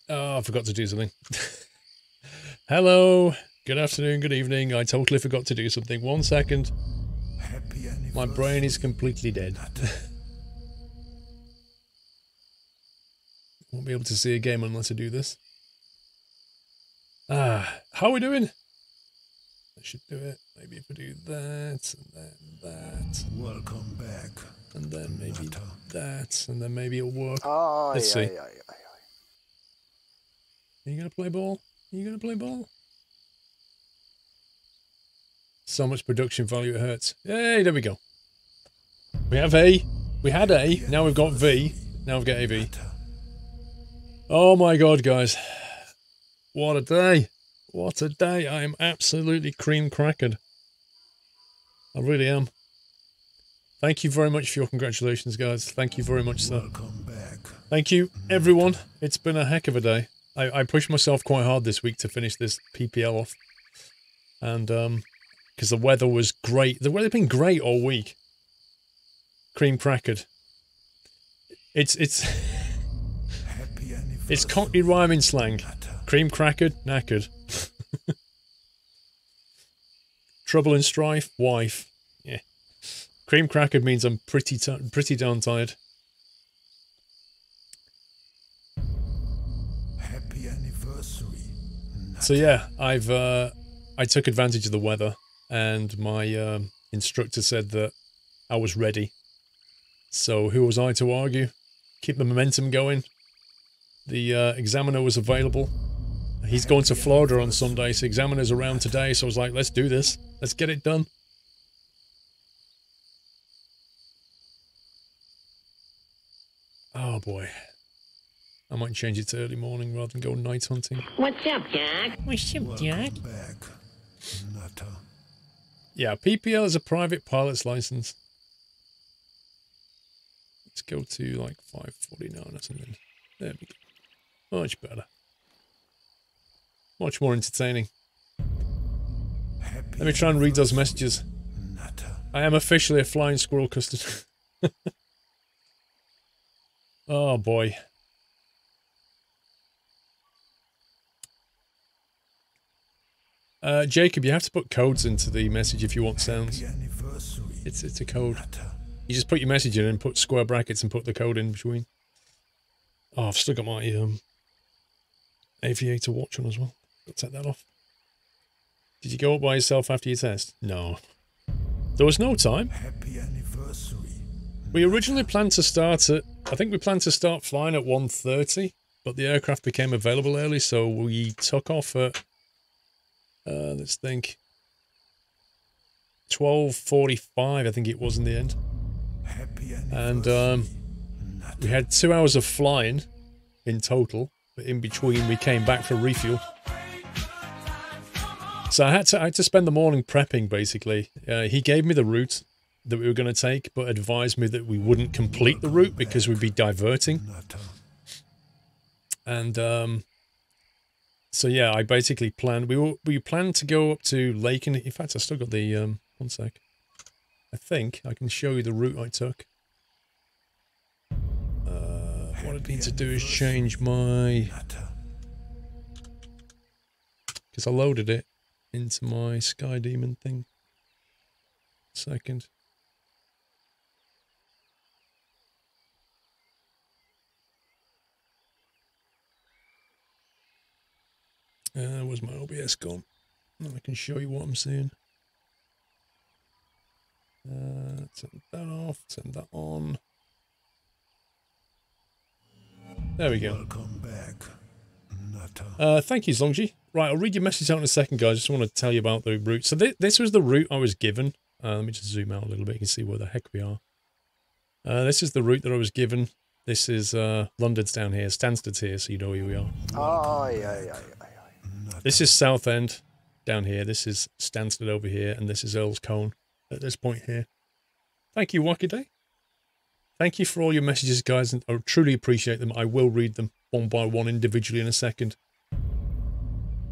Oh, I forgot to do something. Hello. Good afternoon, good evening. I totally forgot to do something. 1 second. My brain is completely dead. Won't be able to see a game unless I do this. How are we doing? I should do it. Maybe if we do that, and then that. Welcome back. And then maybe that, and then maybe it'll work. Oh, Let's see. Are you gonna play ball? Are you gonna play ball? So much production value, it hurts. Yay, there we go. We have A. We had A. Now we've got V. Now we've got AV. Oh my god, guys. What a day. What a day. I am absolutely cream crackered. I really am. Thank you very much for your congratulations, guys. Thank you very much, sir. Welcome back. Thank you, everyone. It's been a heck of a day. I pushed myself quite hard this week to finish this PPL off. And, because the weather was great. The weather's been great all week. Cream crackered. It's it's Cockney rhyming slang. Cream crackered, knackered. Trouble and strife, wife. Yeah. Cream crackered means I'm pretty darn tired. Happy anniversary. So yeah, I took advantage of the weather, and my instructor said that I was ready. So who was I to argue? Keep the momentum going. The examiner was available. He's going to Florida on Sunday, so examiner's around today, so I was like, let's do this. Let's get it done. Oh boy. I might change it to early morning rather than go night hunting. What's up, Jack? What's up, Jack? Welcome back. Nutter. Yeah, PPL is a private pilot's license. Let's go to like 549 or something. There we go. Much better. Much more entertaining. Happy Let me try and read those messages. Nutter. I am officially a flying squirrel custard. Oh boy. Jacob, you have to put codes into the message if you want sounds. Happy anniversary. It's a code. Nutter. You just put your message in and put square brackets and put the code in between. Oh, I've still got my aviator watch on as well. I'll take that off. Did you go up by yourself after your test? No. There was no time. Happy anniversary. We originally planned to start at... I think we planned to start flying at 1:30, but the aircraft became available early, so we took off at... let's think... 12:45, I think it was in the end. Happy And anniversary. we had 2 hours of flying in total, but in between we came back for refuel. So I had to spend the morning prepping, basically. He gave me the route that we were going to take, but advised me that we wouldn't complete the route because we'd be diverting. Nutter. And so yeah, I basically planned. We planned to go up to Lake, and in fact, I still got the 1 sec. I think I can show you the route I took. What I need to do is change my, Nutter. because I loaded it into my Sky Demon thing. Second. Where's my OBS gone? I can show you what I'm seeing. Turn that off, turn that on. There we go. Welcome back. Nutter. Thank you, Zongji. Right, I'll read your message out in a second, guys. I just want to tell you about the route. So this was the route I was given. Let me just zoom out a little bit. You can see where the heck we are. This is the route that I was given. This is London's down here. Stansted's here, so you know where we are. Oh, yeah. This is Southend down here. This is Stansted over here. And this is Earl's Cone at this point here. Thank you, Wakaday. Thank you for all your messages, guys. And I truly appreciate them. I will read them one by one individually in a second.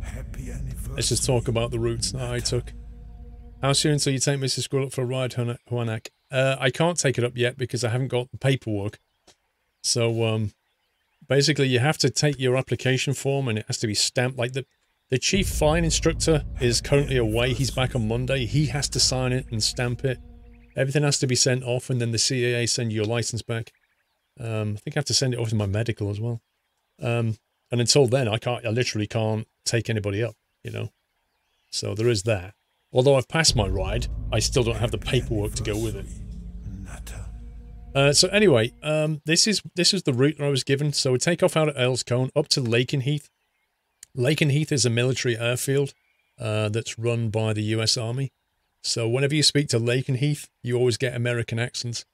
Happy anniversary. Let's just talk about the routes that I took. How soon until you take Mrs. Squirrel up for a ride, Huanak? I can't take it up yet because I haven't got the paperwork. So, Basically, you have to take your application form and it has to be stamped. Like the chief flying instructor is currently away. He's back on Monday. He has to sign it and stamp it. Everything has to be sent off, and then the CAA send you your license back. I think I have to send it off to my medical as well. And until then, I literally can't take anybody up, you know. So there is that. Although I've passed my ride, I still don't have the paperwork to go with it. So anyway, this is the route that I was given. So we take off out at Earlscone up to Lakenheath. Lakenheath is a military airfield that's run by the US Army. So whenever you speak to Lakenheath, you always get American accents.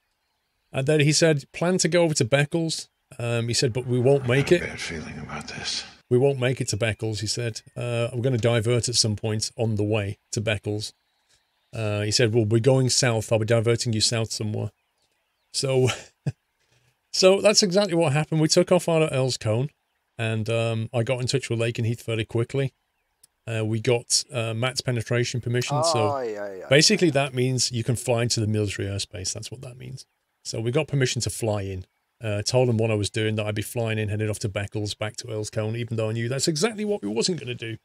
And then he said, plan to go over to Beccles. He said, but we won't make it. I have a bad feeling about this. We won't make it to Beccles, he said. I'm going to divert at some point on the way to Beccles. He said, well, we're going south. I'll be diverting you south somewhere. So, so that's exactly what happened. We took off out of Earlscone, and I got in touch with Lakenheath fairly quickly. We got Matt's penetration permission. Basically that means you can fly into the military airspace. That's what that means. So we got permission to fly in. Told him what I was doing, that I'd be flying in, headed off to Beccles, back to Earlscone, even though I knew that's exactly what we wasn't going to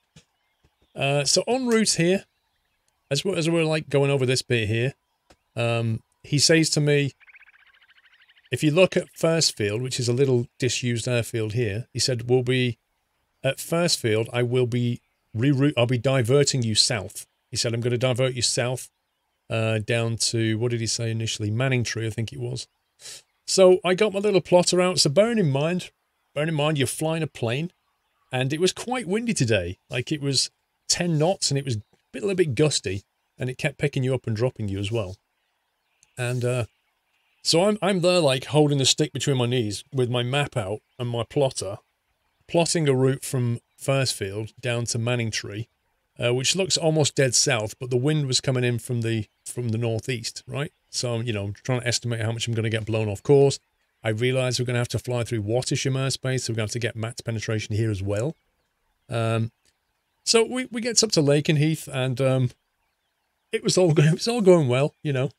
do. So en route here, as we're like going over this bit here, he says to me, if you look at First Field, which is a little disused airfield here, he said, we'll be at First Field, I'll be diverting you south. He said, I'm going to divert you south down to, what did he say initially? Manningtree, I think it was. So I got my little plotter out. So bearing in mind, you're flying a plane, and it was quite windy today. Like it was 10 knots, and it was a little bit gusty, and it kept picking you up and dropping you as well. And so I'm there like holding the stick between my knees with my map out and my plotter, plotting a route from First Field down to Manningtree, which looks almost dead south, but the wind was coming in from the northeast, right? So, you know, trying to estimate how much I'm going to get blown off course. I realised we're going to have to fly through Wattisham airspace, so we're going to have to get Matt's penetration here as well. So we get up to Lakenheath, and it was all going well, you know.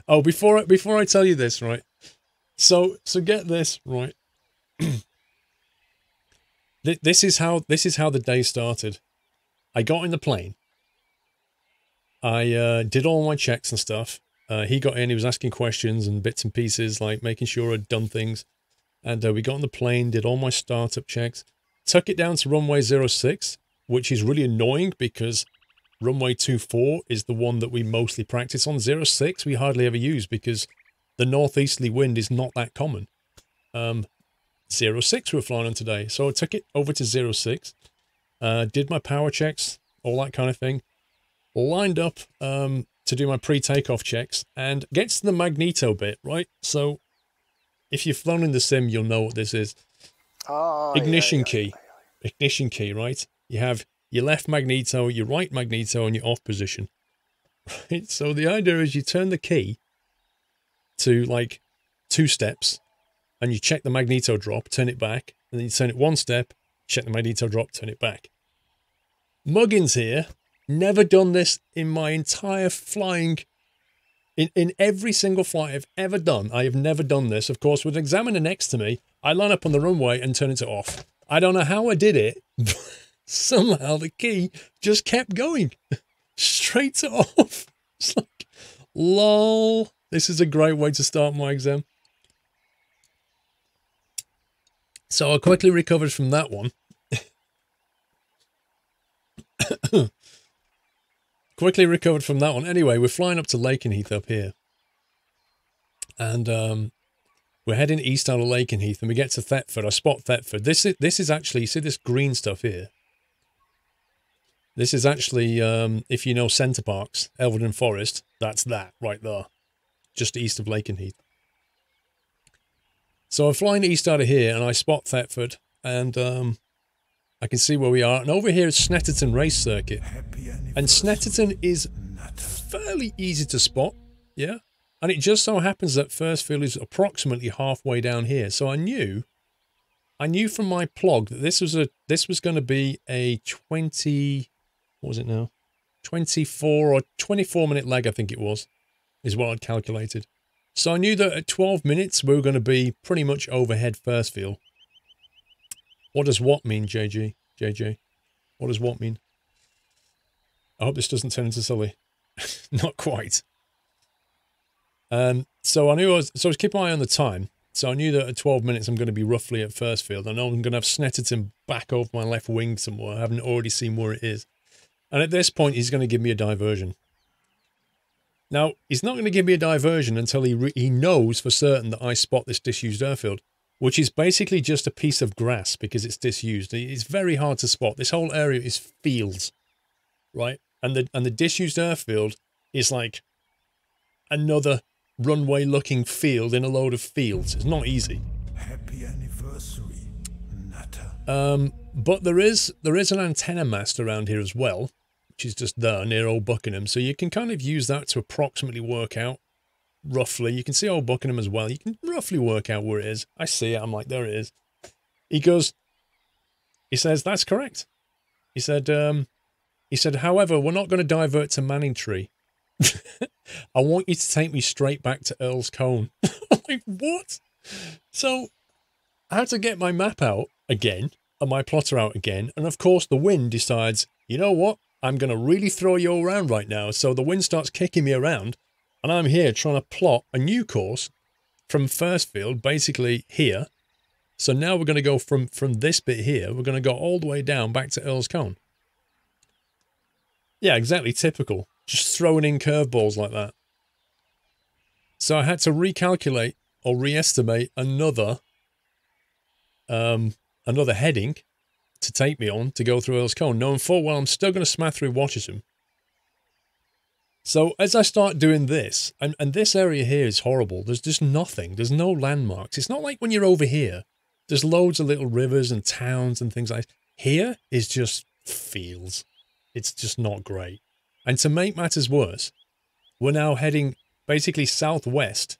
Oh, before I tell you this, right? So get this, right? This is how the day started. I got in the plane. I did all my checks and stuff. He got in, he was asking questions and bits and pieces, like making sure I'd done things. And we got on the plane, did all my startup checks, took it down to runway 06, which is really annoying because runway 24 is the one that we mostly practice on. 06 we hardly ever use because the northeasterly wind is not that common. 06 we were flying on today. So I took it over to 06, did my power checks, all that kind of thing, lined up to do my pre-takeoff checks, and gets to the magneto bit, right? So if you've flown in the sim, you'll know what this is. Ignition key. Ignition key, right? You have your left magneto, your right magneto, and your off position. Right? So the idea is you turn the key to like 2 steps, and you check the magneto drop, turn it back, and then you turn it 1 step, check the magneto drop, turn it back. Muggins here, never done this in my entire flying. In every single flight I've ever done, I have never done this. Of course, with an examiner next to me, I line up on the runway and turn it to off. I don't know how I did it, but somehow the key just kept going. Straight to off. It's like, lol. This is a great way to start my exam. So I quickly recovered from that one. Quickly recovered from that one. Anyway, we're flying up to Lakenheath up here. And we're heading east out of Lakenheath, and we get to Thetford. I spot Thetford. This is actually, you see this green stuff here? This is actually, if you know Centre Parks, Elvedon Forest, that's that right there. Just east of Lakenheath. So I'm flying east out of here, and I spot Thetford, and I can see where we are. And over here is Snetterton Race Circuit. And Snetterton is fairly easy to spot, yeah? And it just so happens that First Field is approximately halfway down here. So I knew from my plog that this was going to be a 20, what was it now? 24 or 24 minute leg, I think it was, is what I'd calculated. So I knew that at 12 minutes we were going to be pretty much overhead First Field. What does what mean, JJ? JJ? What does what mean? I hope this doesn't turn into silly. Not quite. So I was keeping my eye on the time. So I knew that at 12 minutes I'm going to be roughly at first field. I know I'm going to have Snetterton back over my left wing somewhere. I haven't already seen where it is. And at this point, he's going to give me a diversion. Now, he's not going to give me a diversion until he knows for certain that I spot this disused airfield, which is basically just a piece of grass because it's disused. It's very hard to spot. This whole area is fields, right? And the disused airfield is like another runway-looking field in a load of fields. It's not easy. Happy anniversary, Nutter. But there is an antenna mast around here as well, which is just there near Old Buckingham. So you can kind of use that to approximately work out, roughly. You can see Old Buckingham as well. You can roughly work out where it is. I see it. I'm like, there it is. He says, that's correct. He said, however, we're not going to divert to Manningtree. I want you to take me straight back to Earl's Cone. I'm like, what? So I had to get my map out again and my plotter out again. And of course, the wind decides, you know what? I'm going to really throw you around right now. So the wind starts kicking me around and I'm here trying to plot a new course from first field, basically here. So now we're going to go from this bit here. We're going to go all the way down back to Earl's Cone. Yeah, exactly. Typical. Just throwing in curveballs like that. So I had to recalculate or re-estimate another heading to take me on to go through Earl's Cone, knowing full well I'm still going to smash through Watchisham. So as I start doing this, and this area here is horrible. There's just nothing. There's no landmarks. It's not like when you're over here. There's loads of little rivers and towns and things like that. Here is just fields. It's just not great. And to make matters worse, we're now heading basically southwest,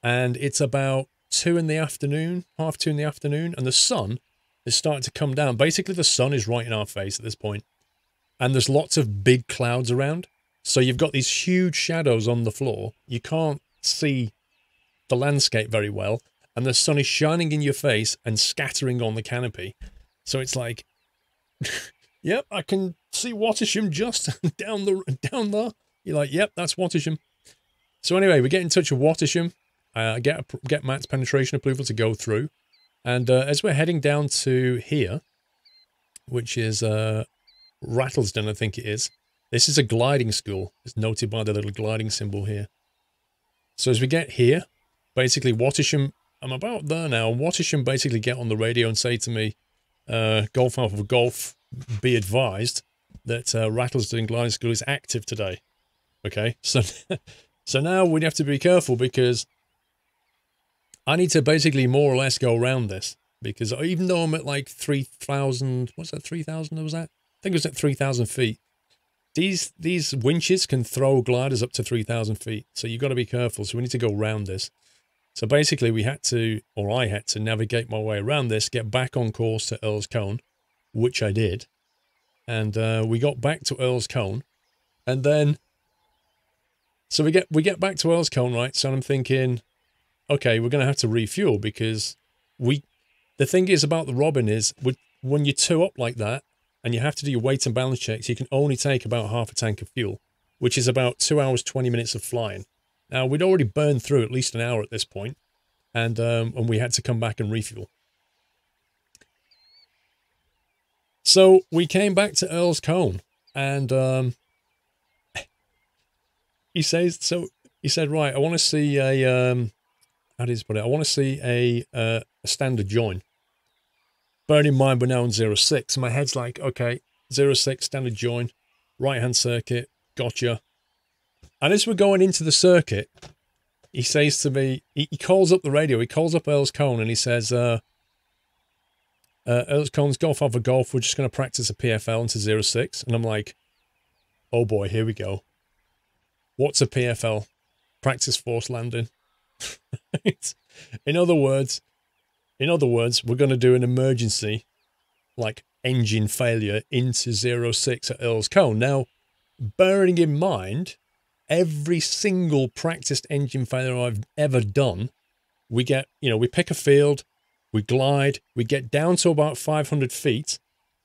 and it's about 2 in the afternoon, half 2 in the afternoon, and the sun is starting to come down. Basically, the sun is right in our face at this point, and there's lots of big clouds around. So you've got these huge shadows on the floor. You can't see the landscape very well, and the sun is shining in your face and scattering on the canopy. So it's like... Yep, I can see Watchisham just down there. You're like, yep, that's Watchisham. So anyway, we get in touch with Watchisham, get Matt's penetration approval to go through. And as we're heading down to here, which is Rattlesden, I think it is. This is a gliding school. It's noted by the little gliding symbol here. So as we get here, basically Watchisham, I'm about there now. Watchisham basically get on the radio and say to me, Golf Alpha Golf, be advised that Rattlesden Gliding School is active today. Okay, so now we have to be careful because I need to basically more or less go around this, because even though I'm at like 3,000, what's that, 3,000 was that? I think it was at 3,000 feet. These winches can throw gliders up to 3,000 feet, so you've got to be careful. So we need to go around this. So basically we had to, or I had to navigate my way around this, get back on course to Earl's Cone, which I did. And we got back to Earl's Cone. And then, so we get back to Earl's Cone, right? So I'm thinking, okay, we're going to have to refuel, because the thing is about the Robin is, when you tow up like that, and you have to do your weight and balance checks, you can only take about half a tank of fuel, which is about 2 hours, 20 minutes of flying. Now, we'd already burned through at least an hour at this point, and we had to come back and refuel. So we came back to Earl's Cone, and he said, right, I want to see a, how do you put it? I want to see a standard join. Bearing in mind, we're now on 06. My head's like, okay, 06, standard join, right-hand circuit, gotcha. And as we're going into the circuit, he says to me, he calls up the radio, he calls up Earl's Cone, and he says, Earl's Cone's Golf Alpha Golf, we're just going to practice a PFL into 06. And I'm like, oh boy, here we go. What's a PFL? Practice force landing. In other words, we're going to do an emergency, like engine failure into 06 at Earl's Cone. Now, bearing in mind, every single practiced engine failure I've ever done, we get, we pick a field, we glide, we get down to about 500 feet.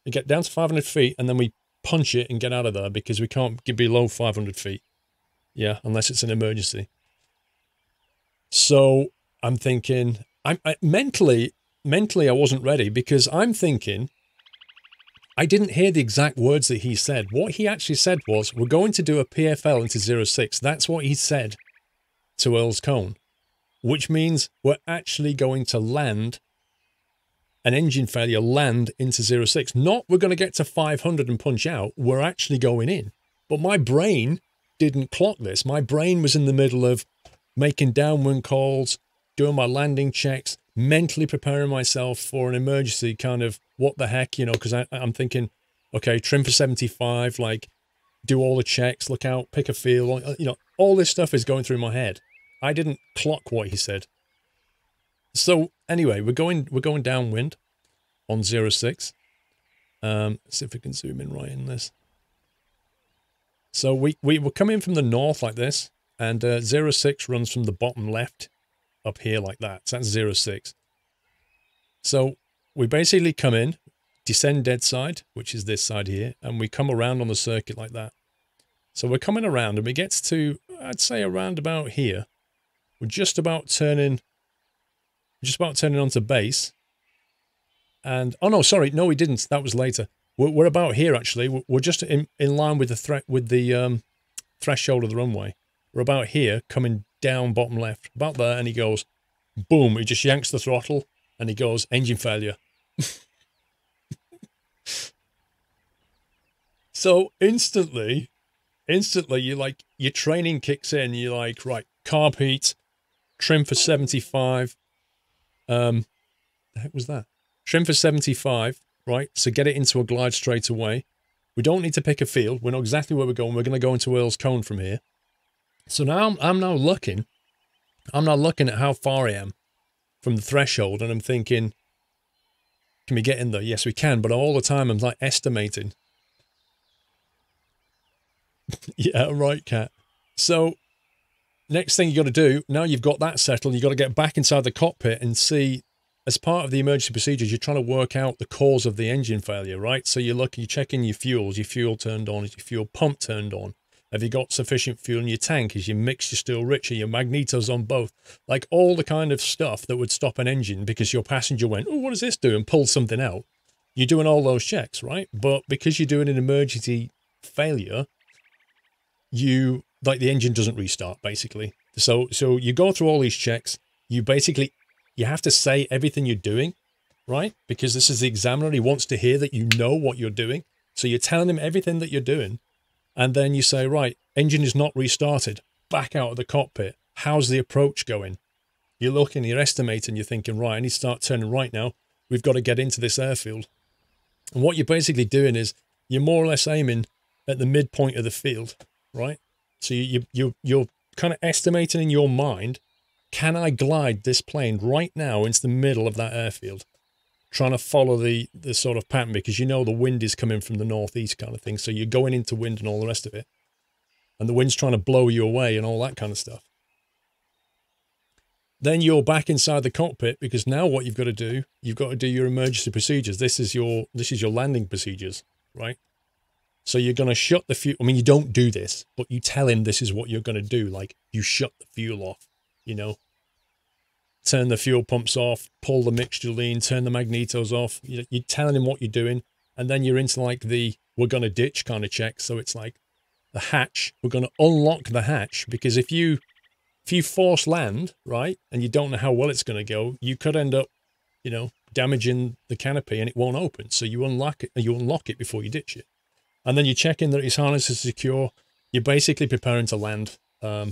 We get down to 500 feet and then we punch it and get out of there because we can't get below 500 feet. Yeah, unless it's an emergency. So I'm thinking, mentally I wasn't ready because I'm thinking, I didn't hear the exact words that he said. What he actually said was, we're going to do a PFL into 06. That's what he said to Earl's Cone, which means we're actually going to land an engine failure, land into 06. Not we're going to get to 500 and punch out. We're actually going in. But my brain didn't clock this. My brain was in the middle of making downwind calls, doing my landing checks, mentally preparing myself for an emergency kind of what the heck, you know, because I'm thinking, okay, trim for 75, like do all the checks, look out, pick a field, you know, all this stuff is going through my head. I didn't clock what he said. So anyway, we're going downwind on 06. Let's see if we can zoom in right in this. So we were coming from the north like this, and 06 runs from the bottom left up here like that. So that's 06. So we basically come in, descend dead side, which is this side here, and we come around on the circuit like that. So we're coming around and we get to, I'd say around about here. We're just about turning onto base. And, oh no, sorry, no we didn't, that was later. We're about here actually. We're just in line with the threshold of the runway. We're about here, coming down bottom left, about there, and he goes, boom, he just yanks the throttle, and he goes, engine failure. So instantly, your training kicks in, you're like, right, carb heat, trim for 75, the heck was that? Trim for 75, right, so get it into a glide straight away. We don't need to pick a field, we know exactly where we're going, we're going to go into Earl's Cone from here. So now I'm now looking at how far I am from the threshold, and I'm thinking, can we get in there? Yes, we can, but all the time I'm like estimating. Yeah, right, Cat. So next thing you got to do, now you've got that settled, you got to get back inside the cockpit and see, as part of the emergency procedures, you're trying to work out the cause of the engine failure, right? So you're checking your fuels, your fuel turned on, is your fuel pump turned on? Have you got sufficient fuel in your tank? Is your mixture still rich? Are your magnetos on both? Like all the kind of stuff that would stop an engine because your passenger went, oh, what does this do? And pulled something out. You're doing all those checks, right? But because you're doing an emergency failure, the engine doesn't restart, basically. So you go through all these checks. You have to say everything you're doing, right? Because this is the examiner. He wants to hear that you know what you're doing. So you're telling him everything that you're doing. And then you say, right, engine is not restarted. Back out of the cockpit. How's the approach going? You're looking, you're estimating, you're thinking, right, I need to start turning right now. We've got to get into this airfield. And what you're basically doing is you're more or less aiming at the midpoint of the field, right? So you're kind of estimating in your mind, can I glide this plane right now into the middle of that airfield? Trying to follow the sort of pattern, because you know the wind is coming from the northeast kind of thing. So you're going into wind and all the rest of it. And the wind's trying to blow you away and all that kind of stuff. Then you're back inside the cockpit, because now what you've got to do your emergency procedures. This is your landing procedures, right? So you're going to shut the fuel. I mean, you don't do this, but you tell him this is what you're going to do. Like, you shut the fuel off, you know. Turn the fuel pumps off, pull the mixture lean, turn the magnetos off. You're telling him what you're doing. And then you're into like the, we're going to ditch kind of check. So it's like the hatch, we're going to unlock the hatch, because if you force land, right, and you don't know how well it's going to go, you could end up, you know, damaging the canopy and it won't open. So you unlock it before you ditch it. And then you're checking that its harness is secure. You're basically preparing to land,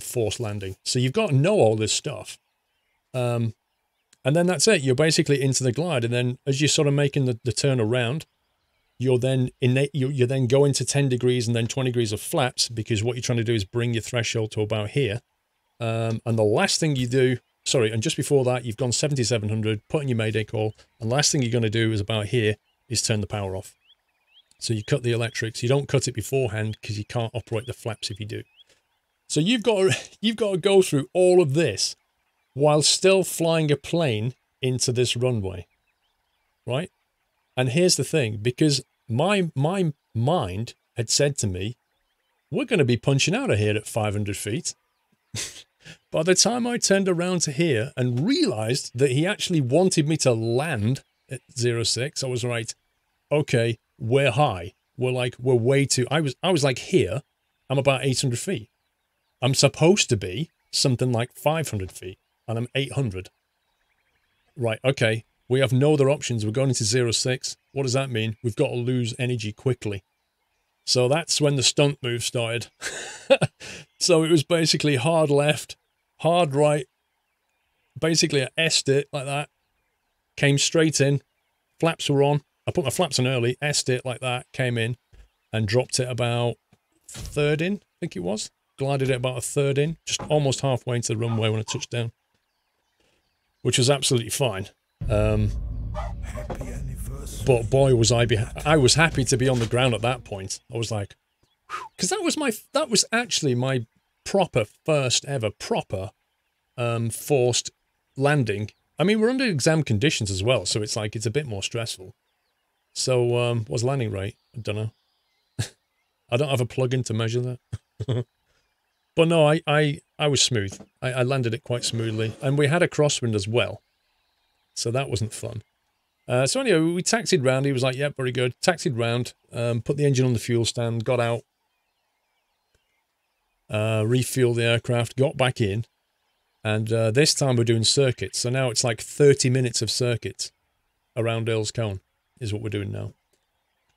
forced landing. So you've got to know all this stuff. And then that's it. You're basically into the glide. And then as you're sort of making the turn around, you're then going to 10 degrees and then 20 degrees of flaps, because what you're trying to do is bring your threshold to about here. And the last thing you do, and just before that, you've gone 7700, put in your mayday call. And the last thing you're going to do is about here is turn the power off. So you cut the electrics. You don't cut it beforehand because you can't operate the flaps if you do. So you've got to go through all of this while still flying a plane into this runway. right? And here's the thing, because my mind had said to me, we're going to be punching out of here at 500 feet. By the time I turned around to here and realized that he actually wanted me to land at 06, I was right. Okay, we're high. We're way too... I was like here. I'm about 800 feet. I'm supposed to be something like 500 feet, and I'm 800. Right, okay. We have no other options. We're going into 06. What does that mean? We've got to lose energy quickly. So that's when the stunt move started. So it was basically hard left, hard right. Basically, I S'd it like that. Came straight in. Flaps were on. I put my flaps on early, S'd it like that, came in, and dropped it about third in, I think it was. Glided it about a third in, just almost halfway into the runway when I touched down. Which was absolutely fine. Happy anniversary. But boy, was I was happy to be on the ground at that point. I was like, because that was actually my first ever proper forced landing. I mean, we're under exam conditions as well, so it's like it's a bit more stressful. So what's landing rate? I don't know. I don't have a plugin to measure that. But no, I was smooth. I landed it quite smoothly, and we had a crosswind as well, so that wasn't fun. So anyway, we taxied round. He was like, "Yep, very good." Taxied round, put the engine on the fuel stand, got out, refueled the aircraft, got back in, and this time we're doing circuits. So now it's like 30 minutes of circuits around Earl's Cone is what we're doing now.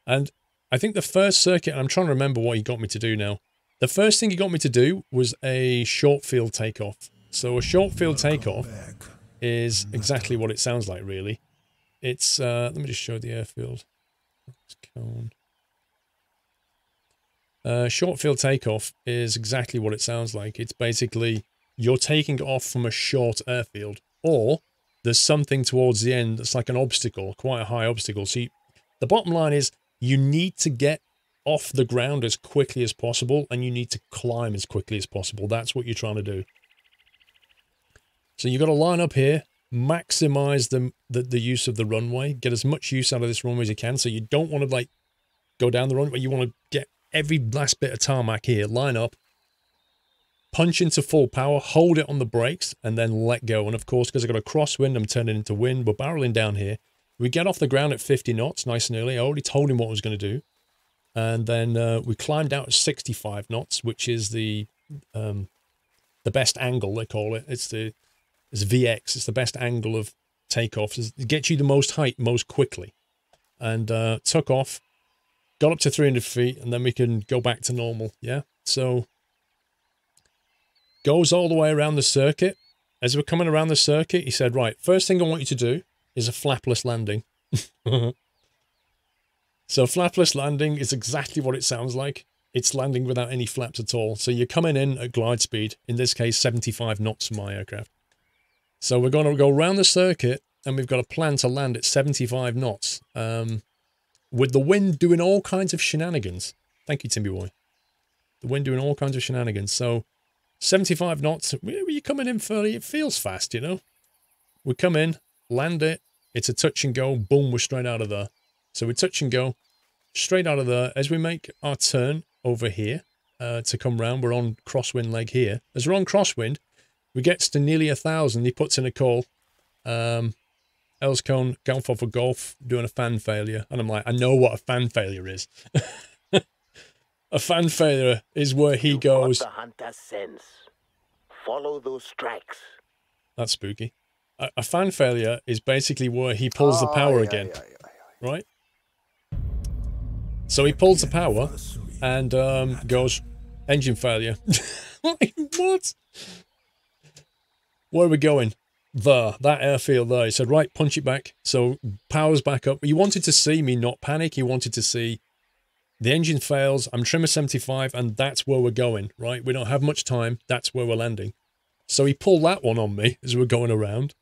And I think the first circuit, and I'm trying to remember what he got me to do now. The first thing he got me to do was a short field takeoff. So a short field takeoff is exactly what it sounds like, really. It's, let me just show the airfield. Short field takeoff is exactly what it sounds like. It's basically you're taking off from a short airfield, or there's something towards the end that's like an obstacle, quite a high obstacle. So the bottom line is you need to get off the ground as quickly as possible, and you need to climb as quickly as possible. That's what you're trying to do. So you've got to line up here, maximize the use of the runway, get as much use out of this runway as you can. So you don't want to like go down the runway. You want to get every last bit of tarmac here, line up, punch into full power, hold it on the brakes, and then let go. And of course, because I've got a crosswind, I'm turning into wind. We're barreling down here. We get off the ground at 50 knots, nice and early. I already told him what I was going to do. And then we climbed out at 65 knots, which is the best angle, they call it. It's VX. It's the best angle of takeoff. It gets you the most height most quickly. And took off, got up to 300 feet, and then we can go back to normal. Yeah. So goes all the way around the circuit. As we're coming around the circuit, he said, right, first thing I want you to do is a flapless landing. So flapless landing is exactly what it sounds like. It's landing without any flaps at all. So you're coming in at glide speed, in this case 75 knots for my aircraft. So we're going to go around the circuit, and we've got a plan to land at 75 knots. With the wind doing all kinds of shenanigans. Thank you, Timmy Boy. The wind doing all kinds of shenanigans. So 75 knots, you're coming in fairly, it feels fast, you know. We come in, land it, it's a touch and go, boom, we're straight out of there. So we touch and go, straight out of there. As we make our turn over here to come round, we're on crosswind leg here. As we're on crosswind, we get to nearly 1,000. He puts in a call. Earl's Cone, Golf for golf, doing a fan failure. And I'm like, I know what a fan failure is. A fan failure is where he goes. The hunter sense. Follow those tracks. That's spooky. A fan failure is basically where he pulls the power again. Right? So he pulls the power and goes, engine failure. Like, what? Where are we going? There, that airfield there. He said, right, punch it back. So power's back up. He wanted to see me not panic. He wanted to see the engine fails. I'm trimmer 75, and that's where we're going, right? We don't have much time. That's where we're landing. So he pulled that one on me as we're going around.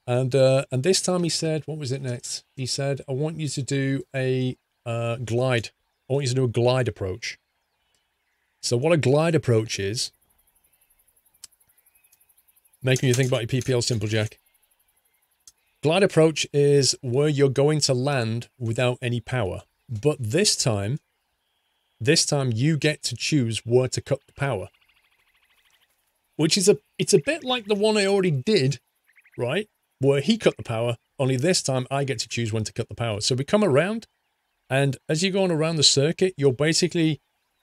And this time he said, what was it next? He said, I want you to do a glide. I want you to do a glide approach. So what a glide approach is, making you think about your PPL Simple Jack. Glide approach is where you're going to land without any power. But this time you get to choose where to cut the power. Which is it's a bit like the one I already did, right? Where he cut the power, only this time I get to choose when to cut the power. So we come around, and as you're going around the circuit, you're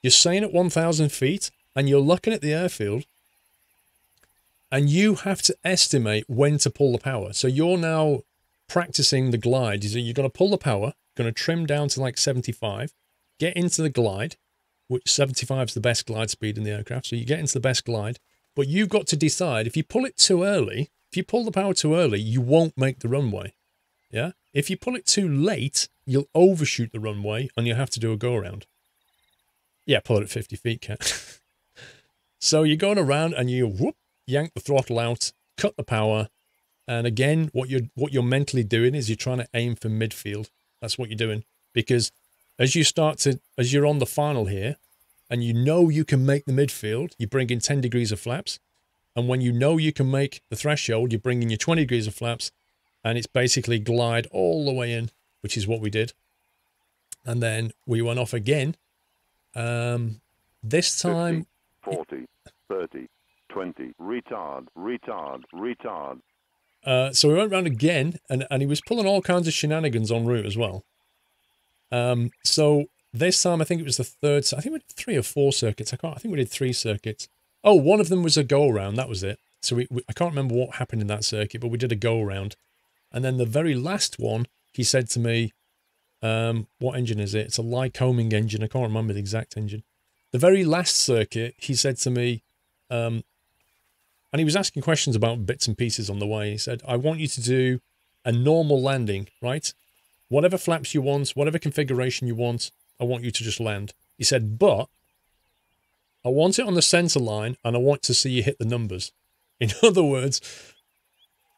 staying at 1,000 feet, and you're looking at the airfield, and you have to estimate when to pull the power. So you're now practicing the glide. You're going to pull the power, going to trim down to like 75, get into the glide, which 75 is the best glide speed in the aircraft. So you get into the best glide, but you've got to decide if you pull it too early, if you pull the power too early, you won't make the runway. Yeah? If you pull it too late, you'll overshoot the runway and you'll have to do a go-around. Yeah, pull it at 50 feet, Cat. So you're going around and you whoop, yank the throttle out, cut the power, and again, what you're mentally doing is you're trying to aim for midfield. That's what you're doing. Because as you're on the final here, and you know you can make the midfield, you bring in 10 degrees of flaps. And when you know you can make the threshold, you bring in your 20 degrees of flaps, and it's basically glide all the way in, which is what we did. And then we went off again. This time... 50, 40, 30, 20, retard. So we went round again, and he was pulling all kinds of shenanigans en route as well. So this time, I think it was the third... I think we did 3 or 4 circuits. I think we did 3 circuits. Oh, one of them was a go-around. That was it. So I can't remember what happened in that circuit, but we did a go-around. And then the very last one, he said to me, what engine is it? It's a Lycoming engine. I can't remember the exact engine. The very last circuit, he said to me, and he was asking questions about bits and pieces on the way. He said, I want you to do a normal landing, right? Whatever flaps you want, whatever configuration you want, I want you to just land. He said, but I want it on the center line and I want to see you hit the numbers. In other words,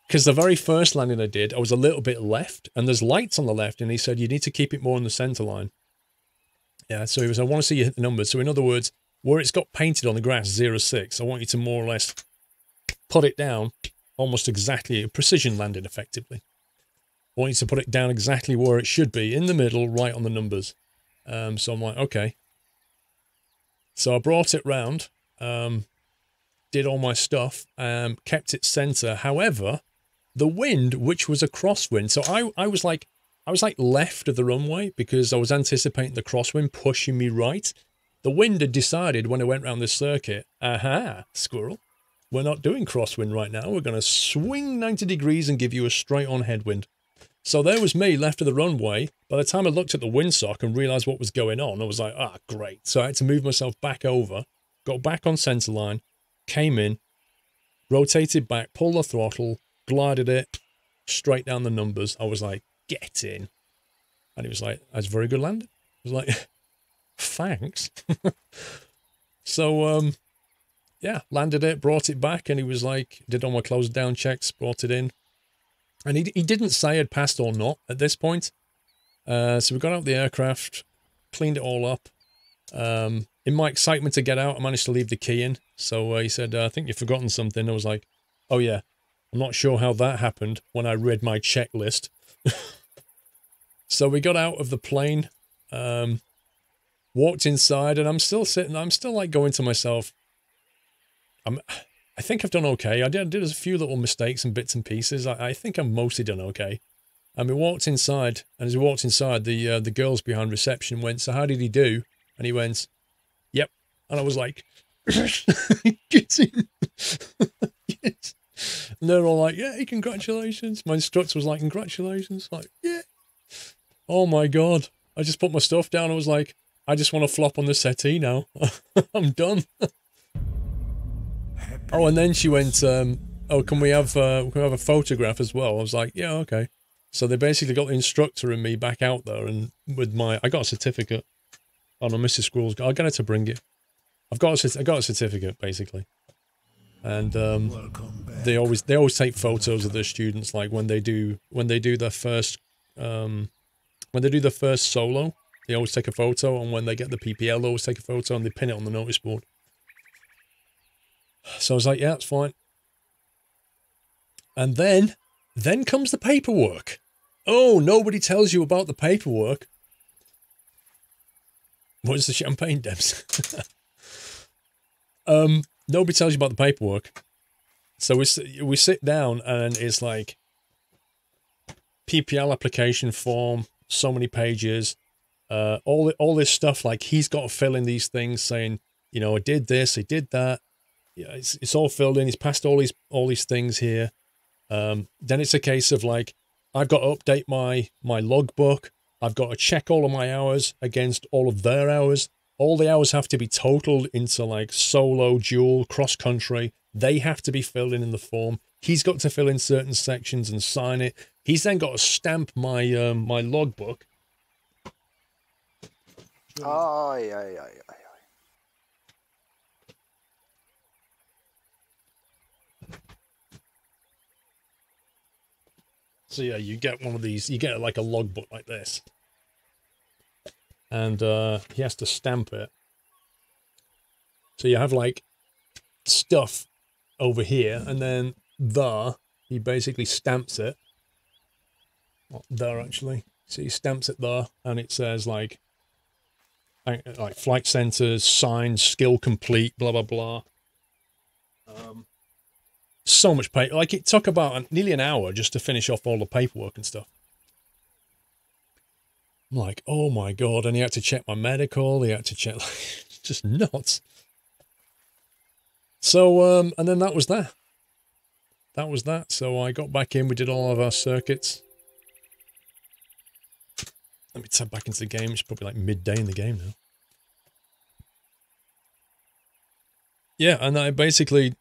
because the very first landing I did, I was a little bit left and there's lights on the left. And he said, you need to keep it more on the center line. Yeah, so he was, I want to see you hit the numbers. So in other words, where it's got painted on the grass, 06, I want you to more or less put it down almost exactly, a precision landing effectively. I want you to put it down exactly where it should be, in the middle, right on the numbers. So I'm like, okay. So I brought it round, did all my stuff, kept it center. However, the wind, which was a crosswind, so I was like left of the runway because I was anticipating the crosswind pushing me right. The wind had decided when I went round this circuit, aha, squirrel, we're not doing crosswind right now. We're going to swing 90 degrees and give you a straight on headwind. So there was me left of the runway. By the time I looked at the windsock and realized what was going on, I was like, ah, great. So I had to move myself back over, got back on center line, came in, rotated back, pulled the throttle, glided it straight down the numbers. I was like, get in. And he was like, that's a very good landing. I was like, thanks. So, yeah, landed it, brought it back, and he was like, did all my close down checks, brought it in. And he didn't say I'd passed or not at this point. So we got out the aircraft, cleaned it all up. In my excitement to get out, I managed to leave the key in. So he said, I think you've forgotten something. I was like, oh yeah, I'm not sure how that happened when I read my checklist. So we got out of the plane, walked inside, and I'm still sitting, I'm still like going to myself, I think I've done okay. I did a few little mistakes and bits and pieces. I think I've mostly done okay. And we walked inside, and as we walked inside, the girls behind reception went, so how did he do? And he went, yep. And I was like, get in. Yes. And they're all like, yeah, congratulations. My instructor was like, congratulations. Like, yeah. Oh my God. I just put my stuff down. I was like, I just want to flop on the settee now. I'm done. Oh, and then she went, oh, can we have a photograph as well? I was like, yeah, okay. So they basically got the instructor and me back out there, and with I got a certificate. Oh no, Mrs. Squirrel's, I'll get her to bring it. I got a certificate basically, and they always take photos of their students, like when they do their first solo, they always take a photo, and when they get the PPL, they always take a photo and they pin it on the notice board. So I was like, yeah, that's fine. And then Then comes the paperwork. Oh, nobody tells you about the paperwork. What is the champagne, Debs? Nobody tells you about the paperwork. So we sit down and it's like PPL application form, so many pages, all this stuff. Like he's got to fill in these things saying, you know, I did this, I did that. Yeah, it's all filled in. He's passed all these things here. Then it's a case of like, I've got to update my logbook. I've got to check all of my hours against all of their hours. All the hours have to be totaled into like solo, dual, cross-country. They have to be filled in the form. He's got to fill in certain sections and sign it. He's then got to stamp my my logbook. Aye, aye, aye, aye. So yeah, you get one of these, you get like a logbook like this. And he has to stamp it. So you have like stuff over here, and then there, he basically stamps it. Not there actually. So he stamps it there, and it says like flight centers, signed, skill complete, blah, blah, blah. So much paper. Like it took about nearly an hour just to finish off all the paperwork and stuff. I'm like, oh my God. And he had to check my medical. He had to check, like, just nuts. So, and then that was that. That was that. So I got back in. We did all of our circuits. Let me tab back into the game. It's probably like midday in the game now. Yeah, and I basically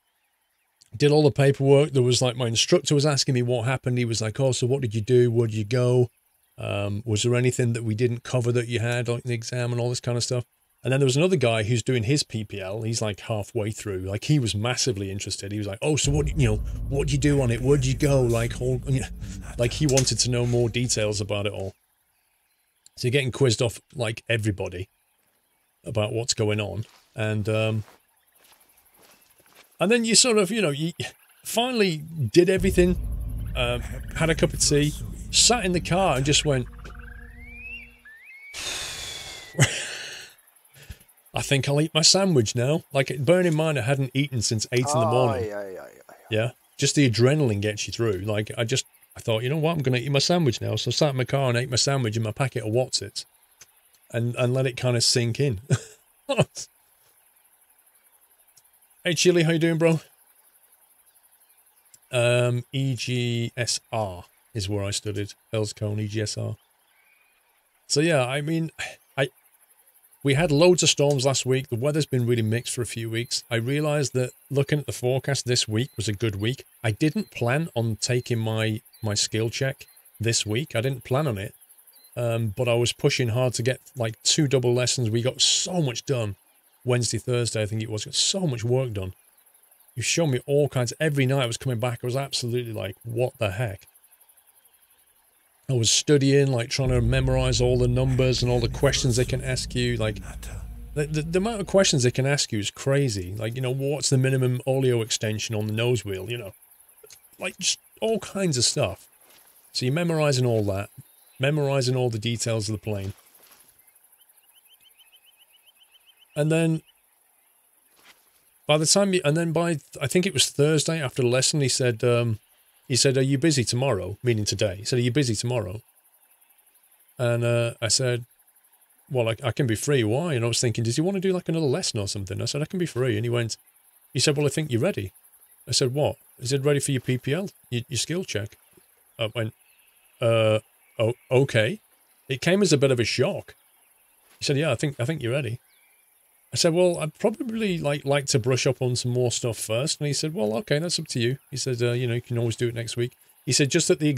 did all the paperwork. There was like, my instructor was asking me what happened. He was like, oh, so what did you do? Where did you go? Was there anything that we didn't cover that you had on the exam and all this kind of stuff? And then there was another guy who's doing his PPL. He's like halfway through. Like he was massively interested. He was like, oh, so what, you know, what did you do on it? Where'd you go? Like, like he wanted to know more details about it all. So you're getting quizzed off like everybody about what's going on. And then you sort of, you know, you finally did everything, had a cup of tea, sat in the car and just went, I think I'll eat my sandwich now. Like, bearing in mind I hadn't eaten since 8 in the morning. Yeah, just the adrenaline gets you through. Like, I thought, you know what, I'm going to eat my sandwich now. So I sat in my car and ate my sandwich and my packet of What's-Its and let it kind of sink in. Hey, Chili, how you doing, bro? EGSR is where I studied. Elscone, EGSR. So yeah, I mean, we had loads of storms last week. The weather's been really mixed for a few weeks. I realized that looking at the forecast this week was a good week. I didn't plan on taking my skill check this week. I didn't plan on it. But I was pushing hard to get like 2 double lessons. We got so much done. Wednesday, Thursday, I think it was. Got so much work done. You showed me all kinds. Every night I was coming back, I was absolutely like, what the heck? I was studying, like trying to memorize all the numbers and all the questions they can ask you. Like, the amount of questions they can ask you is crazy. Like, you know, what's the minimum oleo extension on the nose wheel? You know, like just all kinds of stuff. So you're memorizing all that, memorizing all the details of the plane. And then by the time I think it was Thursday after the lesson, he said, are you busy tomorrow? Meaning today. He said, are you busy tomorrow? And I said, well, I can be free. Why? And I was thinking, does he want to do like another lesson or something? I said, I can be free. And he said, well, I think you're ready. I said, what? He said, ready for your PPL, your skill check. I went, oh, okay. It came as a bit of a shock. He said, yeah, I think you're ready. I said, well, I'd probably like to brush up on some more stuff first. And he said, well, okay, that's up to you. He said, you know, you can always do it next week. He said, just that the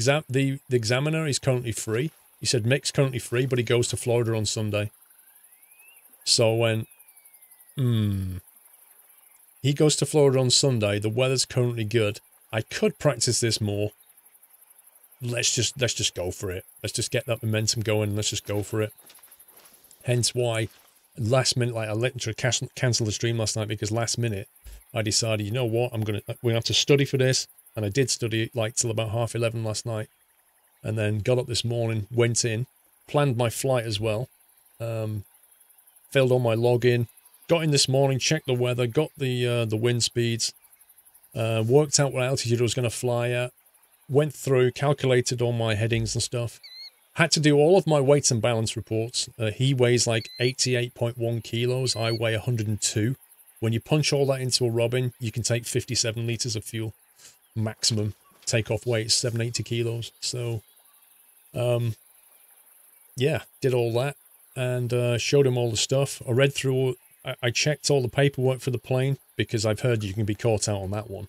examiner is currently free. He said, Mick's currently free, but he goes to Florida on Sunday. So I went, He goes to Florida on Sunday. The weather's currently good. I could practice this more. Let's just go for it. Let's just get that momentum going. Let's just go for it. Hence why last minute, like I literally cancel the stream last night because last minute I decided, you know what, we're gonna have to study for this. And I did study like till about 11:30 last night. And then got up this morning, went in, planned my flight as well. Filled all my login. Got in this morning, checked the weather, got the wind speeds. Worked out what altitude I was going to fly at. Went through, calculated all my headings and stuff. Had to do all of my weight and balance reports. He weighs like 88.1 kilos. I weigh 102. When you punch all that into a Robin, you can take 57 litres of fuel. Maximum takeoff weight is 780 kilos. So, yeah, did all that. And showed him all the stuff. I read through, I checked all the paperwork for the plane, because I've heard you can be caught out on that one.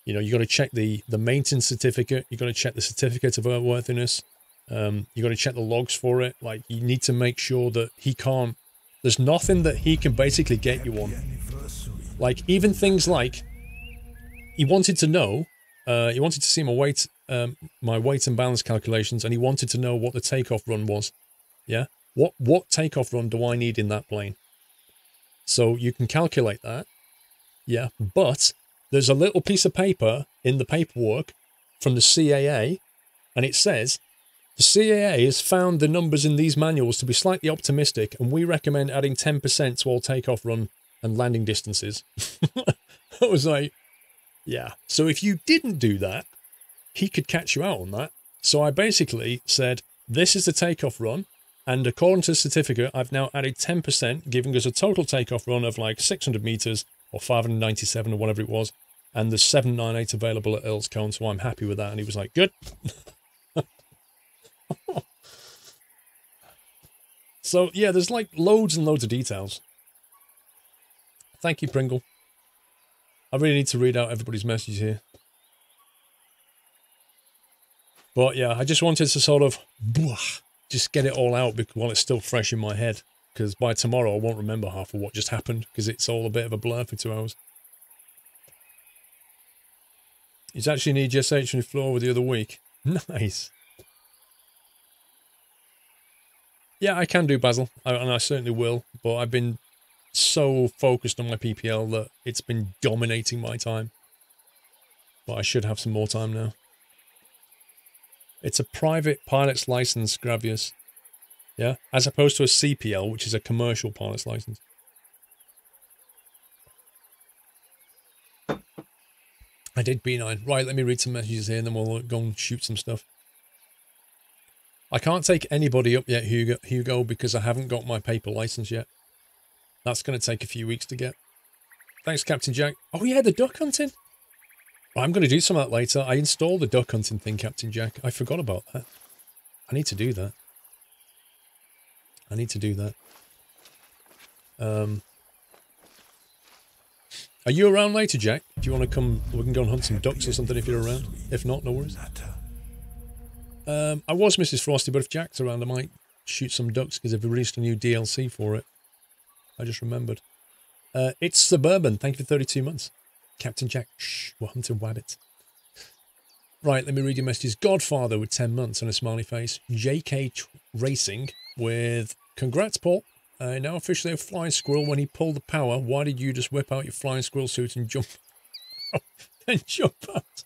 You know, you got to check the maintenance certificate. You got to check the certificate of airworthiness. You got to check the logs for it. Like, you need to make sure that he can't. There's nothing that he can basically get you on. Like, even things like, he wanted to know. He wanted to see my weight and balance calculations, and he wanted to know what the takeoff run was. Yeah, what takeoff run do I need in that plane? So you can calculate that. Yeah, but there's a little piece of paper in the paperwork from the CAA, and it says, the CAA has found the numbers in these manuals to be slightly optimistic, and we recommend adding 10% to all takeoff run and landing distances. I was like, yeah. So if you didn't do that, he could catch you out on that. So I basically said, this is the takeoff run, and according to the certificate, I've now added 10%, giving us a total takeoff run of like 600 meters, or 597 or whatever it was, and there's 798 available at Earl's Cone, so I'm happy with that. And he was like, good. So yeah, there's like loads and loads of details. Thank you, Pringle. I really need to read out everybody's message here. But yeah, I just wanted to sort of just get it all out while it's still fresh in my head. Because by tomorrow I won't remember half of what just happened, because it's all a bit of a blur for 2 hours. He's actually near GSH on the floor with the other week. Nice. Yeah, I can do Basil, and I certainly will, but I've been so focused on my PPL that it's been dominating my time. But I should have some more time now. It's a private pilot's license, Gravius. Yeah, as opposed to a CPL, which is a commercial pilot's license. I did B9. Right, let me read some messages here and then we'll go and shoot some stuff. I can't take anybody up yet, Hugo, because I haven't got my paper license yet. That's going to take a few weeks to get. Thanks, Captain Jack. Oh yeah, the duck hunting. I'm going to do some of that later. I installed the duck hunting thing, Captain Jack. I forgot about that. I need to do that. I need to do that. Are you around later, Jack? Do you want to come? We can go and hunt some ducks or something if you're around. If not, no worries. I was Mrs. Frosty, but if Jack's around, I might shoot some ducks because they've released a new DLC for it. I just remembered. It's Suburban. Thank you for 32 months. Captain Jack. Shh, we're hunting wabbits. Right, let me read your messages. Godfather with 10 months on a smiley face. JK Racing with congrats, Paul. Now officially a flying squirrel. When he pulled the power, why did you just whip out your flying squirrel suit and jump and jump out?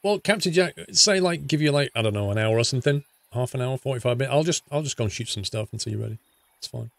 Well, Captain Jack, say like give you like, I don't know, an hour or something, half an hour, 45 minutes. I'll just go and shoot some stuff until you're ready. It's fine.